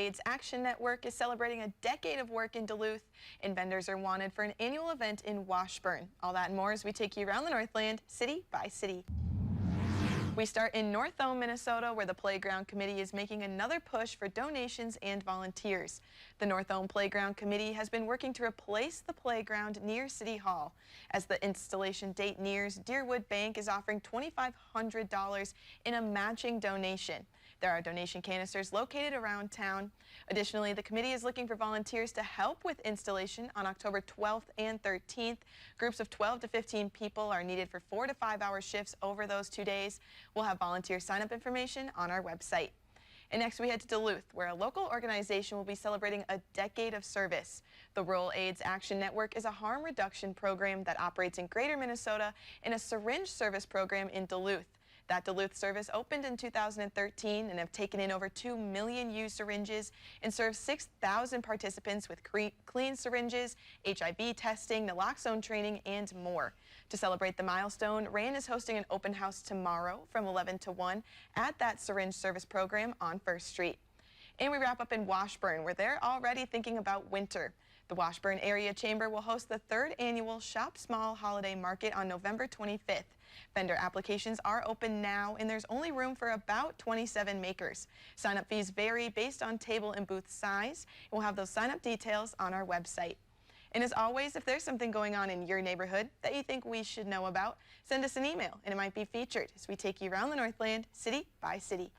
AIDS Action Network is celebrating a decade of work in Duluth, and vendors are wanted for an annual event in Washburn. All that and more as we take you around the Northland, city by city. We start in Northome, Minnesota, where the Playground Committee is making another push for donations and volunteers. The Northome Playground Committee has been working to replace the playground near City Hall. As the installation date nears, Deerwood Bank is offering $2,500 in a matching donation. There are donation canisters located around town. Additionally, the committee is looking for volunteers to help with installation on October 12th and 13th. Groups of 12 to 15 people are needed for 4 to 5 hour shifts over those 2 days. We'll have volunteer sign-up information on our website. And next we head to Duluth, where a local organization will be celebrating a decade of service. The Rural AIDS Action Network is a harm reduction program that operates in Greater Minnesota and a syringe service program in Duluth. That Duluth service opened in 2013 and have taken in over 2 million used syringes and served 6,000 participants with clean syringes, HIV testing, naloxone training, and more. To celebrate the milestone, RAN is hosting an open house tomorrow from 11 to 1 at that syringe service program on 1st Street. And we wrap up in Washburn, where they're already thinking about winter. The Washburn Area Chamber will host the 3rd annual Shop Small Holiday Market on November 25th. Vendor applications are open now, and there's only room for about 27 makers. Sign-up fees vary based on table and booth size. We'll have those sign-up details on our website. And as always, if there's something going on in your neighborhood that you think we should know about, send us an email, and it might be featured as we take you around the Northland, city by city.